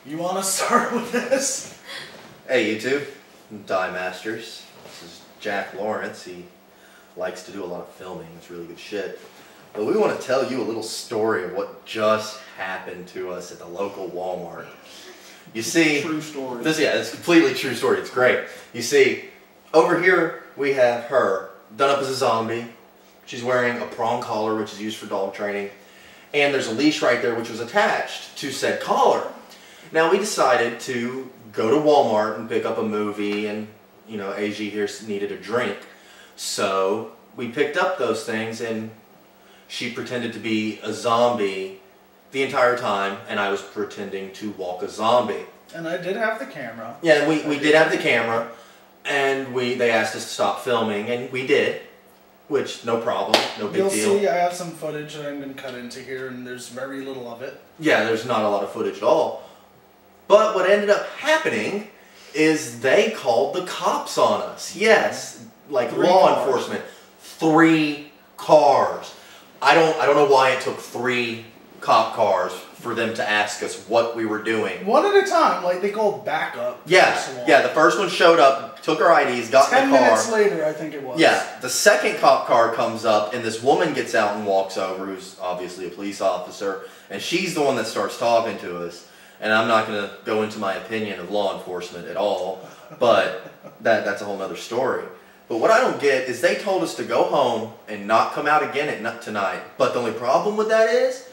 You want to start with this? Hey YouTube, Die Masters. This is Jack Lawrence. He likes to do a lot of filming. It's really good shit. But we want to tell you a little story of what just happened to us at the local Walmart. You see, True story. it's a completely true story. It's great. You see, over here we have her done up as a zombie. She's wearing a prong collar, which is used for dog training. And there's a leash right there, which was attached to said collar. Now we decided to go to Walmart and pick up a movie, and you know, AG here needed a drink. So we picked up those things, and she pretended to be a zombie the entire time, and I was pretending to walk a zombie. And I did have the camera. Yeah, we did have the camera, and they asked us to stop filming, and we did, which no problem, no big deal. You'll see I have some footage that I'm going to cut into here, and there's very little of it. Yeah, there's not a lot of footage at all. But what ended up happening is they called the cops on us. Yes, like law enforcement. 3 cars. I don't know why it took 3 cop cars for them to ask us what we were doing. One at a time, like they called backup. Yeah, the first one showed up, took our IDs, got in the car. 10 minutes later, I think it was. Yeah, the second cop car comes up, and this woman gets out and walks over, who's obviously a police officer, and she's the one that starts talking to us. And I'm not going to go into my opinion of law enforcement at all, but that's a whole other story. But what I don't get is they told us to go home and not come out again tonight. But the only problem with that is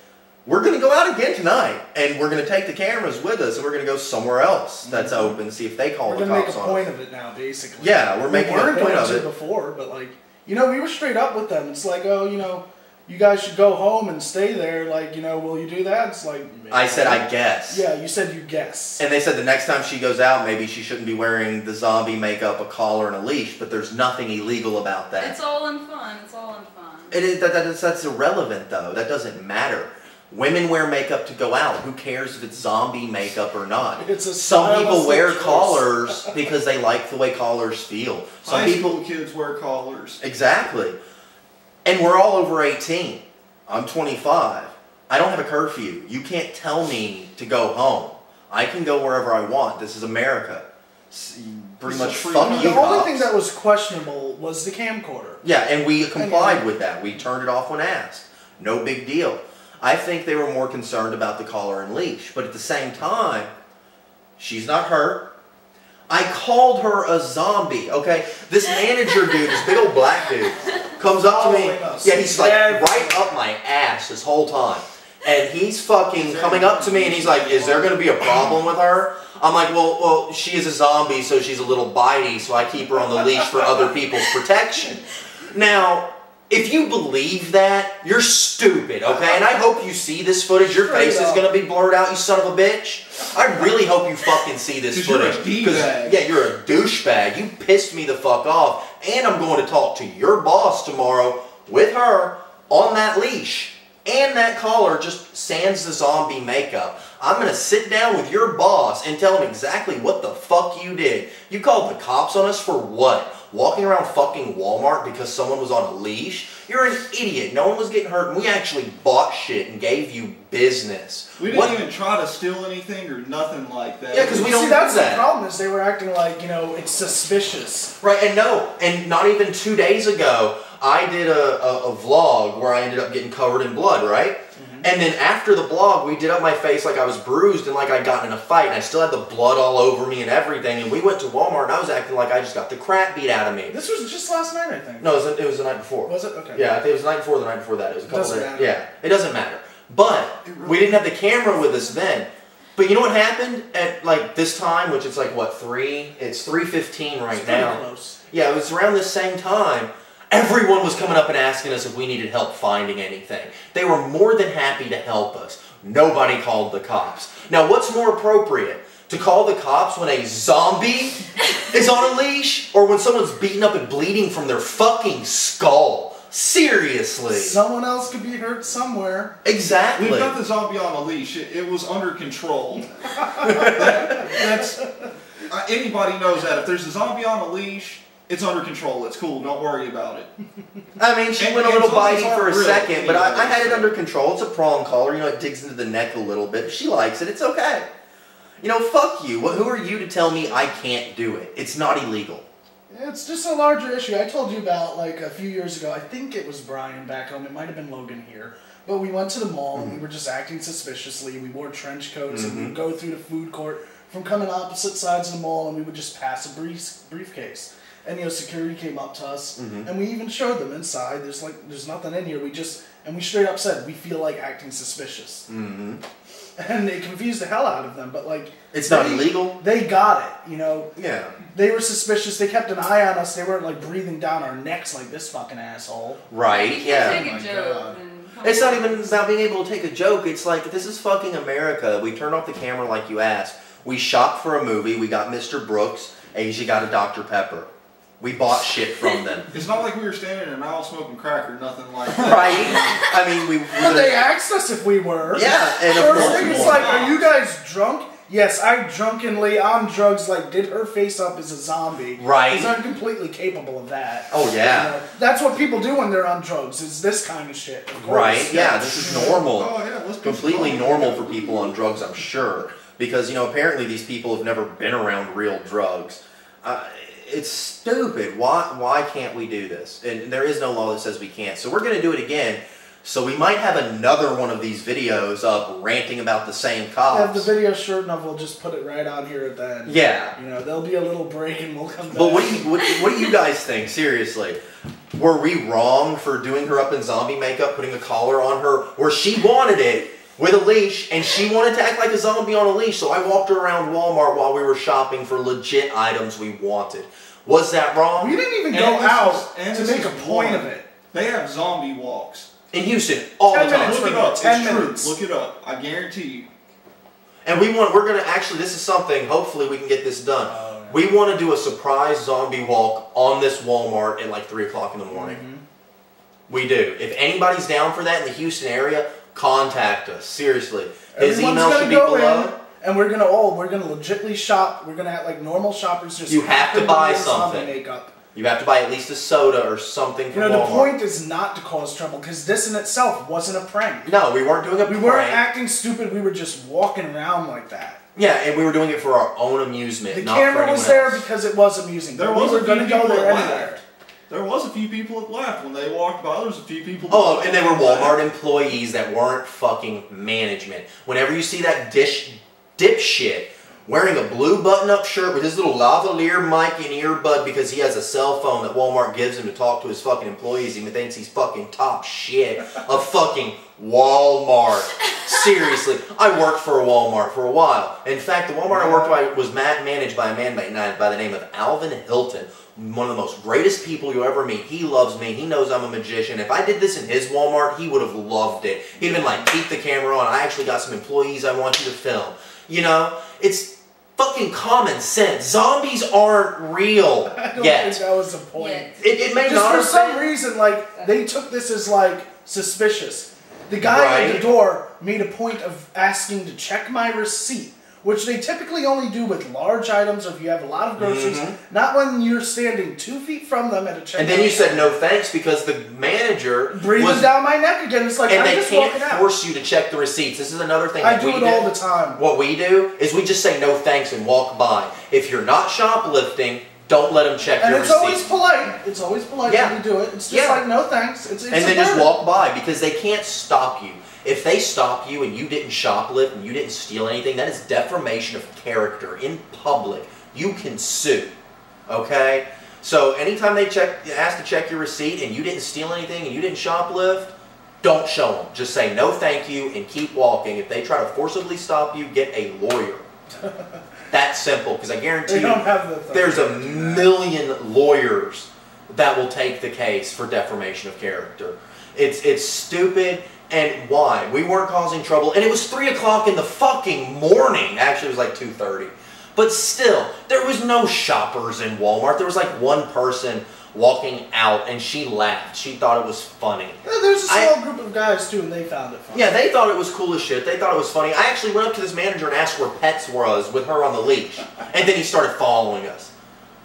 we're going to go out again tonight, and we're going to take the cameras with us, and we're going to go somewhere else that's open, see if they call the cops on us. We're going to make a point of it now, basically. Yeah, we're making a point of it. We weren't going to before, but like, you know, we were straight up with them. It's like, oh, you know, you guys should go home and stay there. Like, you know, will you do that? It's like... Maybe. I said, I guess. Yeah, you said you guess. And they said the next time she goes out, maybe she shouldn't be wearing the zombie makeup, a collar, and a leash, but there's nothing illegal about that. It's all in fun. It's all in fun. It is, that's irrelevant, though. That doesn't matter. Women wear makeup to go out. Who cares if it's zombie makeup or not? Some people wear collars because they like the way collars feel. Some High school kids wear collars. Exactly. And we're all over 18. I'm 25. I don't have a curfew. You can't tell me to go home. I can go wherever I want. This is America. Pretty much fuck you, The only thing that was questionable was the camcorder. Yeah, and we complied with that. We turned it off when asked. No big deal. I think they were more concerned about the collar and leash. But at the same time, she's not hurt. I called her a zombie, okay? This manager dude, this big old black dude, comes up to me. Yeah, he's like right up my ass this whole time. And he's fucking coming up to me and he's like, is there going to be a problem with her? I'm like, well, she is a zombie, so she's a little bitey, so I keep her on the leash for other people's protection. Now, if you believe that, you're stupid, okay? And I hope you see this footage. Your face is going to be blurred out, you son of a bitch. I really hope you fucking see this footage. Yeah, you're a douchebag. You pissed me the fuck off. And I'm going to talk to your boss tomorrow with her on that leash. And that collar just sans the zombie makeup. I'm going to sit down with your boss and tell him exactly what the fuck you did. You called the cops on us for what? Walking around fucking Walmart because someone was on a leash? You're an idiot. No one was getting hurt, and we actually bought shit and gave you business. We didn't even try to steal anything or nothing like that. Yeah, because we don't do that's that. The problem is they were acting like, you know, it's suspicious. Right, and no, and not even 2 days ago, I did a vlog where I ended up getting covered in blood, right? And then after the vlog, we did up my face like I was bruised and like I'd gotten in a fight, and I still had the blood all over me and everything, and we went to Walmart, and I was acting like I just got the crap beat out of me. This was just last night, I think. No, it was the night before. Was it? Okay. Yeah, I think it was the night before, the night before that. It was a couple days. Matter. Yeah, it doesn't matter. But we didn't have the camera with us then. But you know what happened at like this time, which it's like what, 3? It's 3:15 right now. Close. Yeah, it was around this same time. Everyone was coming up and asking us if we needed help finding anything. They were more than happy to help us. Nobody called the cops. Now, what's more appropriate? To call the cops when a zombie is on a leash? Or when someone's beaten up and bleeding from their fucking skull? Seriously. Someone else could be hurt somewhere. Exactly. We've got the zombie on a leash. It was under control. Anybody knows that. If there's a zombie on a leash, it's under control. It's cool. Don't worry about it. I mean, she went a little bitey for a second, but I had it under control. It's a prong collar. You know, it digs into the neck a little bit. She likes it. It's okay. You know, fuck you. Who are you to tell me I can't do it? It's not illegal. It's just a larger issue. I told you about, like, a few years ago, I think it was Brian back home, it might have been Logan here, but we went to the mall and we were just acting suspiciously. We wore trench coats and we'd go through the food court from coming opposite sides of the mall, and we would just pass a briefcase. And, you know, security came up to us, and we even showed them inside, there's nothing in here, and we straight up said, we feel like acting suspicious. And it confused the hell out of them, but, like... It's not illegal? They got it, you know? Yeah. They were suspicious, they kept an eye on us, they weren't, like, breathing down our necks like this fucking asshole. Right, yeah. Take a joke It's not even about being able to take a joke, it's like, this is fucking America. We turned off the camera like you asked. We shopped for a movie, we got Mr. Brooks, Asia got a Dr. Pepper. We bought shit from them. It's not like we were standing in an aisle smoking crack or nothing like that. Right? I mean, Well, they asked us if we were. Yeah, and of First course thing we is were. like, are you guys drunk? Yes, I drunkenly, on drugs, like, did her face up as a zombie. Right. Because I'm completely capable of that. Oh, yeah. You know, that's what people do when they're on drugs, is this kind of shit. Of course. Right, yeah, this is normal. Oh, yeah, let's be Completely strong. normal for people on drugs, I'm sure. Because, you know, apparently these people have never been around real drugs. It's stupid. Why can't we do this? And there is no law that says we can't. So we're going to do it again. So we might have another one of these videos up ranting about the same cops. Have the video short enough, we'll just put it right on here at the end. Yeah. You know, there'll be a little break and we'll come back. But what do you guys think? Seriously. Were we wrong for doing her up in zombie makeup, putting a collar on her, where she wanted it with a leash, and she wanted to act like a zombie on a leash, so I walked her around Walmart while we were shopping for legit items we wanted. Was that wrong? We didn't even go out to make a point of it. They have zombie walks. In Houston, all the 10 time. minutes. Look it up. 10 It's minutes. true. Look it up. I guarantee you. And we're going to actually, this is something, hopefully we can get this done. Oh, yeah. We want to do a surprise zombie walk on this Walmart at like 3 o'clock in the morning. We do. If anybody's down for that in the Houston area, contact us. Seriously. His Everyone's email gonna should be go below. in, and we're gonna legitly shop. We're gonna act like normal shoppers. Just You have to happen buy be in zombie something. Makeup. You have to buy at least a soda or something You from know, the Walmart. point is not to cause trouble, because this in itself wasn't a prank. No, we weren't doing a We prank. weren't acting stupid. We were just walking around like that. Yeah, and we were doing it for our own amusement, The not for camera anyone was there else. because it was amusing. There but was we a were few going to go people there that anywhere. laughed. There was a few people that laughed when they walked by. There was a few people that Oh, and they were laughed. Walmart employees that weren't fucking management. Whenever you see that dipshit wearing a blue button-up shirt with his little lavalier mic and earbud because he has a cell phone that Walmart gives him to talk to his fucking employees, he thinks he's fucking top shit of fucking Walmart. Seriously, I worked for a Walmart for a while. In fact, the Walmart I worked by was managed by a man by the name of Alvin Hilton. One of the most greatest people you'll ever meet. He loves me. He knows I'm a magician. If I did this in his Walmart, he would have loved it. He'd have been like, keep the camera on. I actually got some employees I want you to film. You know? It's fucking common sense. Zombies aren't real I don't yet. think that was the point. Yet. It may Just not for have some been. reason, like, they took this as, like, suspicious. The guy at the Right. door made a point of asking to check my receipt, which they typically only do with large items or if you have a lot of groceries, not when you're standing 2 feet from them at a checkout. And then you said no thanks because the manager breathing was... down my neck again. It's like, And I'm they just can't walking out. force you to check the receipts. This is another thing I that do we it all the time. What we do is we just say no thanks and walk by. If you're not shoplifting, don't let them check And your it's receipt. always polite. It's always polite Yeah. when you do it. It's just Yeah. like, no thanks. It's And a then just burden. walk by because they can't stop you. If they stop you and you didn't shoplift and you didn't steal anything, that is defamation of character in public. You can sue. Okay? So anytime they ask to check your receipt and you didn't steal anything and you didn't shoplift, don't show them. Just say no thank you and keep walking. If they try to forcibly stop you, get a lawyer. That's simple, because I guarantee They you don't have the there's a authority to do that. million lawyers that will take the case for defamation of character. It's stupid, and why? We weren't causing trouble, and it was 3 o'clock in the fucking morning. Actually, it was like 2:30. But still, there was no shoppers in Walmart. There was like one person walking out, and she laughed. She thought it was funny. Yeah, there's a small group of guys too, and they found it funny. Yeah, they thought it was cool as shit. They thought it was funny. I actually went up to this manager and asked where Pets was with her on the leash. And then he started following us.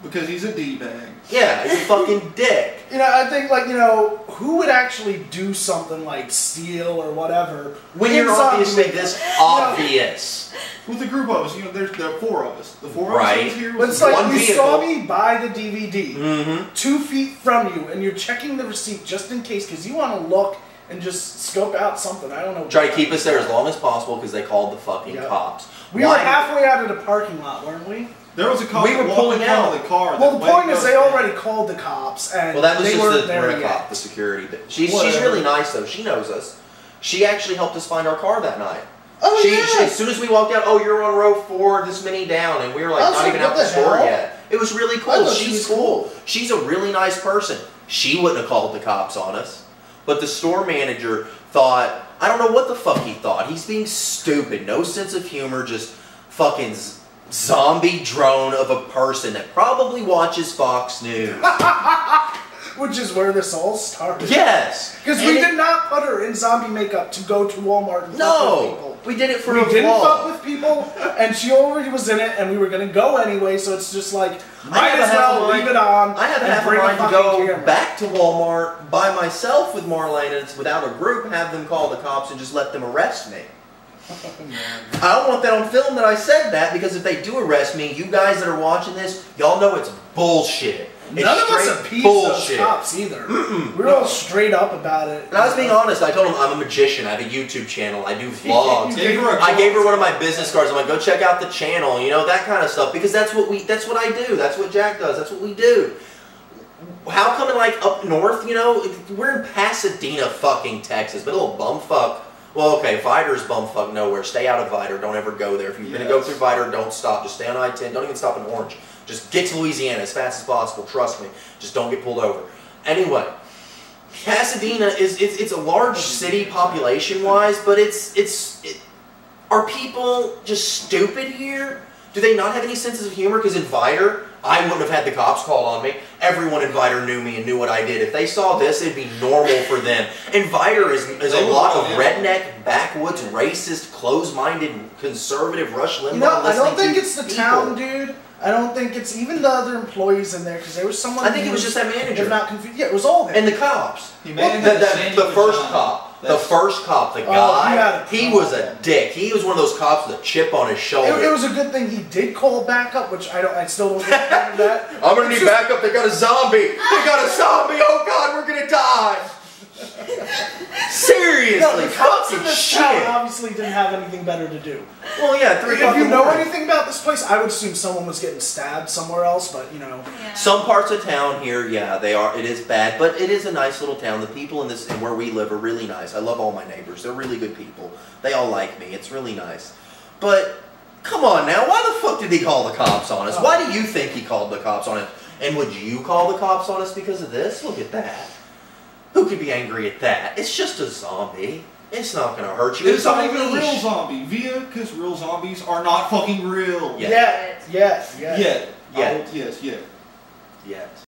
Because he's a D-bag. Yeah, he's a fucking dick. You know, I think, like, you know, who would actually do something like steal or whatever When in you're zombie obviously makeup? this obvious. With a group of us, you know, there are 4 of us. The 4 Right. of us here. But it's like, One you vehicle. saw me buy the DVD Mm-hmm. 2 feet from you, and you're checking the receipt just in case, because you want to look and just scope out something. I don't know. Try to keep us there as long as possible because they called the fucking Yep. cops. We Why- were halfway out of the parking lot, weren't we? There was a cop We that were walked pulling in front out. of the car. Well, that the point waved is, they us already called the cops, and Well, that was they just weren't the there rent yet. cop, the security. She's Whatever. really nice though. She knows us. She actually helped us find our car that night. Oh, She, yeah. as soon as we walked out, oh, you're on row 4, this many down, and we were like I was not like, even what out the the store hell? yet. It was really I cool. thought she She's was cool. cool. She's a really nice person. She wouldn't have called the cops on us, but the store manager thought, I don't know what the fuck he thought. He's being stupid, no sense of humor, just fucking zombie drone of a person that probably watches Fox News. Which is where this all started. Yes, Because we did not put her in zombie makeup to go to Walmart and fuck with No, people. we did it for We a didn't vlog. fuck with people, and she already was in it, and we were going to go anyway, so it's just like, might have as a half well a mind- leave it on I have and half a bring mind to fucking go camera. back to Walmart by myself with Marlene and it's without a group, have them call the cops and just let them arrest me. I don't want that on film that I said that, because if they do arrest me, you guys that are watching this, y'all know it's bullshit. It's None of us straight appeased bullshit. those cops either. We were all straight up about it. And I was being honest. I told them I'm a magician. I have a YouTube channel. I do vlogs. Gave her a I gave her one of my business cards. I'm like, go check out the channel. You know, that kind of stuff. Because that's what I do. That's what Jack does. That's what we do. How come like up north, you know, we're in Pasadena, fucking Texas, but a little bumfuck. Well, okay, Vider's bumfuck nowhere. Stay out of Vider. Don't ever go there. If you're gonna go through Vider, don't stop. Just stay on I-10. Don't even stop in Orange. Just get to Louisiana as fast as possible. Trust me. Just don't get pulled over. Anyway, Pasadena it's a large city population-wise, but are people just stupid here? Do they not have any senses of humor? Because in Vider, I wouldn't have had the cops call on me. Everyone in Vider knew me and knew what I did. If they saw this, it'd be normal for them. And Vider is a lot of redneck, backwoods, racist, closed-minded, conservative, Rush Limbaugh. You know, I don't listening think to it's the people. town, dude. I don't think it's even the other employees in there, because there was someone. I think who it was just that manager. If not confused. Yeah, it was all them. And the cops. He Well, made the first cop. The first cop, the guy, he was a dick. He was one of those cops with a chip on his shoulder. It was a good thing he did call backup, which I still don't get part of that. I'm gonna need backup. They got a zombie. They got a zombie. Oh God, we're gonna die. Seriously, No, the cops in fucking this shit. town obviously didn't have anything better to do. Well, yeah, 3 o'clock If you in the know morning. anything about this place, I would assume someone was getting stabbed somewhere else, but you know. Yeah. Some parts of town here, yeah, they are. It is bad, but it is a nice little town. The people in this and where we live are really nice. I love all my neighbors. They're really good people. They all like me. It's really nice. But come on now, why the fuck did he call the cops on us? Why do you think he called the cops on us? And would you call the cops on us because of this? Look at that. Who could be angry at that? It's just a zombie. It's not going to hurt you. It's not on even a real leash. zombie. Because real zombies are not fucking real. Yeah. Yeah. Yet. Yet. Yes, yet. Yet.